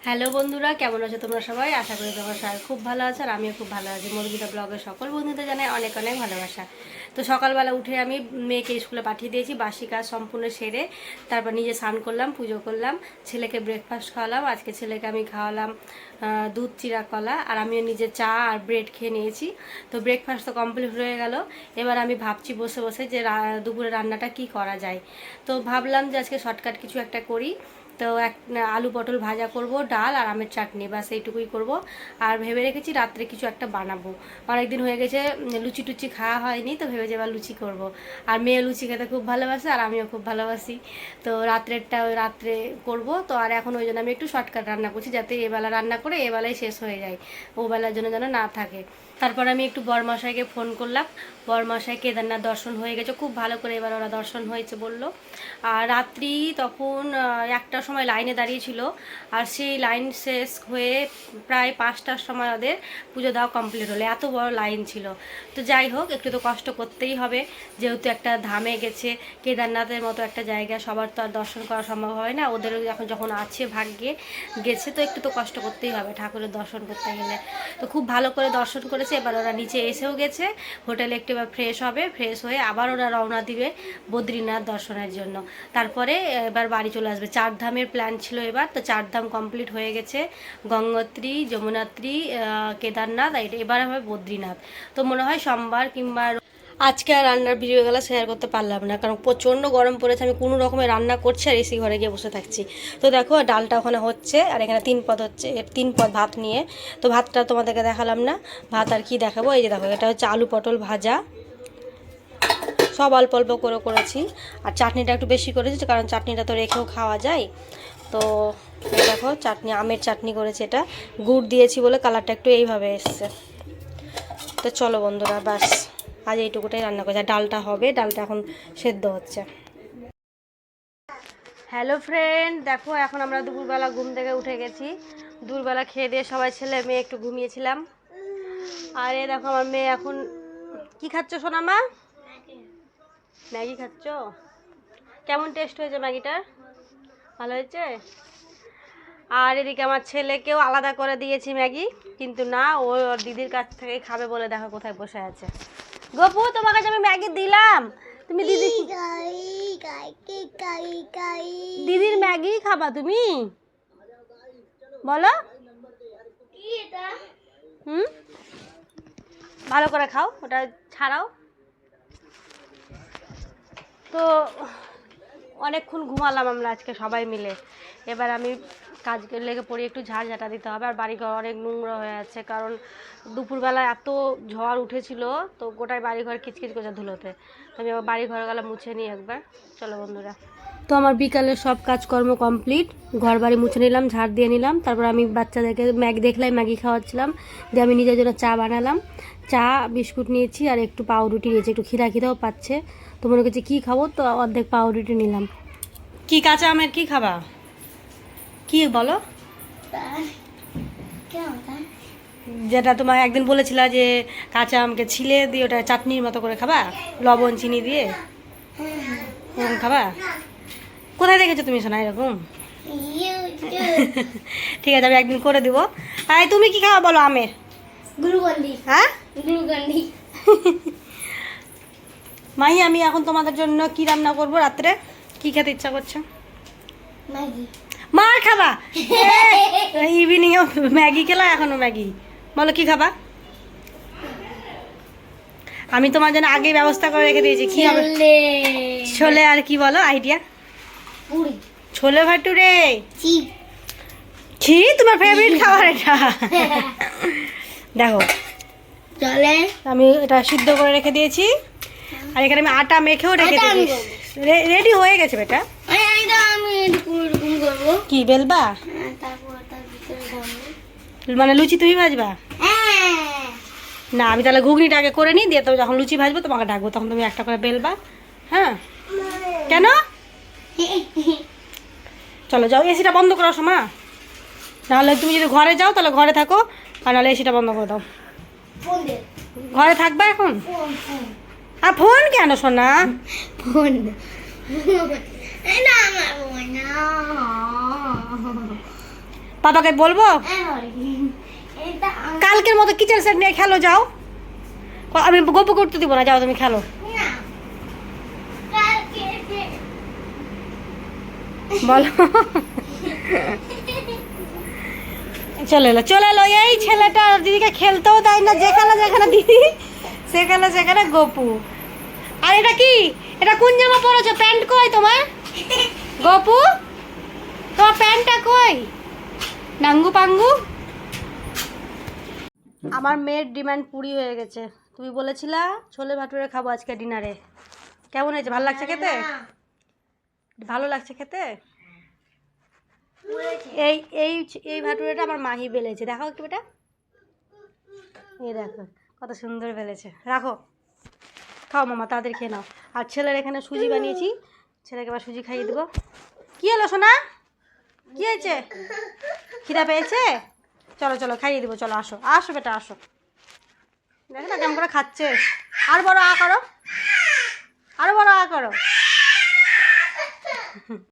Hello বন্ধুরা, কেমন আছো তোমরা সবাই? আশা করি তোমরা সবাই খুব ভালো আছো আর আমিও খুব ভালো আছি। মর্গিতা ব্লগের সকল বন্ধুদের জানাই অনেক অনেক ভালোবাসা। তো সকালবেলা উঠে আমি মেয়েকে স্কুলে পাঠিয়ে দিয়েছি, বাসি কাজ সম্পূর্ণ সেরে তারপর নিজে স্নান করলাম, পুজো করলাম, ছেলেকে ব্রেকফাস্ট খাওয়ালাম। আজকে ছেলেকে আমি খাওয়ালাম দুধ চিরা কলা, আর আমিও নিজে চা আর ব্রেড খেয়ে নিয়েছি। তো ব্রেকফাস্ট তো কমপ্লিট হয়ে গেল। এবার আমি ভাবছি বসে বসে যে দুপুরে রান্নাটা কি করা যায়। তো ভাবলাম যে আজকে শর্টকাট কিছু একটা করি। তো আলু পটল ভাজা করব, ডাল আর আমের চাটনি, বাস এইটুকুই করব। আর ভেবে রেখেছি রাত্রে কিছু একটা বানাবো। অনেক দিন হয়ে গেছে লুচি টুচি খাওয়া হয়নি, তো ভেবেছি এবার লুচি করব। আর মেয়ে লুচি খেতে খুব ভালোবাসে আর আমিও খুব ভালোবাসি। তো রাত্রেরটা ওই রাত্রে করব। তো আর এখন ওই জন্য আমি একটু শর্টকাট রান্না করছি, যাতে এবেলা রান্না করে এবেলায় শেষ হয়ে যায়, ওবেলার জন্য যেন না থাকে। তারপর আমি একটু বরমশাইকে ফোন করলাম। বরমশাই কেদারনাথ দর্শন হয়ে গেছে খুব ভালো করে, এবার ওরা দর্শন হয়েছে বললো। আর রাত্রি তখন একটার সময় লাইনে দাঁড়িয়েছিল, আর সেই লাইন শেষ হয়ে প্রায় 5টার সময় ওদের পুজো দেওয়া কমপ্লিট হলো। এত বড় লাইন ছিল। তো যাই হোক, একটু তো কষ্ট করতেই হবে, যেহেতু একটা ধামে গেছে, কেদারনাথের মতো একটা জায়গা, সবার তো আর দর্শন করা সম্ভব হয় না। ওদেরও এখন যখন আছে ভাগ্যে গেছে, তো একটু তো কষ্ট করতেই হবে ঠাকুরের দর্শন করতে গেলে। তো খুব ভালো করে দর্শন করেছে। এবার ওরা নিচে এসেও গেছে, হোটেলে একটু এবার ফ্রেশ হবে, ফ্রেশ হয়ে আবার ওরা রওনা দিবে বদ্রীনাথ দর্শনের জন্য। তারপরে এবার বাড়ি চলে আসবে। 4 ধামের প্ল্যান ছিল এবার, তো 4 ধাম কমপ্লিট হয়ে গেছে। গঙ্গোত্রী, যমুনাত্রী, কেদারনাথ, এবার হবে বদ্রীনাথ। তো মনে হয় সোমবার কিংবা আজকে আর রান্নার ভিডিওগুলো শেয়ার করতে পারলাম না, কারণ প্রচণ্ড গরম পড়েছে। আমি কোনো রকমের রান্না করছি আর এসি ঘরে গিয়ে বসে থাকছি। তো দেখো ডালটা ওখানে হচ্ছে, আর এখানে 3 পদ হচ্ছে, 3 পদ ভাত নিয়ে। তো ভাতটা তোমাদেরকে দেখালাম না, ভাত আর কি দেখাবো। এই যে দেখো, এটা হচ্ছে আলু পটল ভাজা, সব অল্প অল্প করে করেছি। আর চাটনিটা একটু বেশি করেছি, কারণ চাটনিটা তো রেখেও খাওয়া যায়। তো দেখো চাটনি, আমের চাটনি করেছি, এটা গুড় দিয়েছি বলে কালারটা একটু এইভাবে এসছে। তো চলো বন্ধুরা, বাস আজ এইটুকুটাই রান্না করেছি। আর ডালটা হবে, ডালটা এখন সেদ্ধ হচ্ছে। হ্যালো ফ্রেন্ড, দেখো এখন আমরা দুপুরবেলা ঘুম থেকে উঠে গেছি। দুপুরবেলা খেয়ে দিয়ে সবাই ছেলে মেয়ে একটু ঘুমিয়েছিলাম। আর এ দেখো আমার মেয়ে এখন কি খাচ্ছ সোনা মা? ম্যাগি খাচ্ছ? কেমন টেস্ট হয়েছে ম্যাগিটার? ভালো হয়েছে? আর এদিকে আমার ছেলেকেও আলাদা করে দিয়েছি ম্যাগি, কিন্তু না, ও ওর দিদির কাছ থেকে খাবে বলে দেখো কোথায় বসে আছে। গপু, তোমার কাছে আমি ম্যাগি দিলাম, তুমি দিদির ম্যাগি খাবা তুমি? বলো। হুম, ভালো করে খাও, ওটা ছাড়াও। তো অনেকক্ষণ ঘুমালাম আমরা আজকে সবাই মিলে। এবার আমি কাজ লেগে পড়ি, একটু ঝাড় ঝাঁটা দিতে হবে। আর বাড়িঘর অনেক নোংরা হয়ে আছে, কারণ দুপুরবেলা এত ঝড় উঠেছিল, তো গোটায় বাড়িঘর কিচকিচ করছে ধুলোতে। আমি আবার বাড়িঘর গেলাম মুছে নিই একবার। চলো বন্ধুরা, তো আমার বিকালের সব কাজকর্ম কমপ্লিট। ঘর বাড়ি মুছে নিলাম, ঝাড় দিয়ে নিলাম। তারপর আমি বাচ্চাদেরকে ম্যাগি খাওয়াচ্ছিলাম, দিয়ে আমি নিজের জন্য চা বানালাম। চা বিস্কুট নিয়েছি আর একটু পাউরুটি নিয়েছি, একটু খিদাও পাচ্ছে। তো মনে করছি কী খাবো, তো অর্ধেক পাউরুটি নিলাম। কি কাঁচা আমের কি খাবা? কি বলো? যেটা তোমার একদিন বলেছিলা যে কাঁচা আমকে ছিলে দিয়ে ওটা চাটনির মতো করে খাবা, লবণ চিনি দিয়ে, এরকম খাবা? কোথায় দেখেছো তুমি শোনা এরকম? ঠিক আছে, আমি একদিন করে দিব। আর তুমি কি খাওয়া বলো আমের? হ্যাঁ মাহি, আমি এখন তোমাদের জন্য কি রান্না করবো রাত্রে? কি খেতে ইচ্ছা করছে? মার খাবা? ইভিনিং ম্যাগি খেলা, এখনো ম্যাগি? বলো কি খাবা? আমি তোমার জন্য আগেই ব্যবস্থা করে রেখে দিয়েছি। কি হবে? ছোলে। আর কি বলো আইডিয়া? ছোলে ভাটুরে। কি তোমার ফেভারিট খাবার এটা? দেখো চলে, আমি এটা সিদ্ধ করে রেখে দিয়েছি, আর এখানে আমি আটা মেখেও রেখে দিয়েছি। রেডি হয়ে গেছে বেটা। কি বেলবা? মানে লুচি তুমি ভাজবা? না, আমি তাহলে ঘুগনিটা আগে করে নিই, দিয়ে তবে যখন লুচি ভাজবো তোমাকে ডাকবো, তখন তুমি একটা করে বেলবা। হ্যাঁ, কেন? চলো যাও, এসিটা বন্ধ করো সমা। নাহলে তুমি যদি ঘরে যাও তাহলে ঘরে থাকো, আর নাহলে এসিটা বন্ধ করে দাও। ঘরে থাকবা এখন? আর ফোন কেন সোনা? ফোন পাপাকে বলবো কালকের মতো কিচেন সেট নিয়ে খেলো, যাও। আমি গপ করতে দিব না, যাও তুমি খেলো। বলো চলে এলো চলে এলো এই ছেলেটা দিদিকে খেলতেও দেয় না, যেখানে দিদি সেখানে গপু। আর এটা কি, এটা কোন জামা পরেছো? প্যান্ট কই তোমার গপু? তোমার প্যান্টটা কই? নাঙ্গু পাঙ্গু। আমার মেয়ের ডিমান্ড পুরি হয়ে গেছে। তুমি বলেছিলা ছোলে ভাটুরে খাবো আজকে ডিনারে। কেমন হয়েছে? ভালো লাগছে খেতে? ভালো লাগছে খেতে? এই এই এই ভাটুরেটা আমার মাহি বেলেছে, দেখো একটু বেটা, এই দেখো কত সুন্দর বেলেছে। রাখো, খাও মামা, তাড়াতাড়ি খেয়ে নাও। আর ছেলের এখানে সুজি বানিয়েছি, ছেলেকে আবার সুজি খাইয়ে দেবো। কী হলো সোনা, কী হয়েছে? খিদা পেয়েছে? চলো চলো খাইয়ে দেবো, চলো আসো আসো বেটা আসো। দেখো না কেমন করে খাচ্ছে। আর বড় আ করো, আরো বড় আ করো।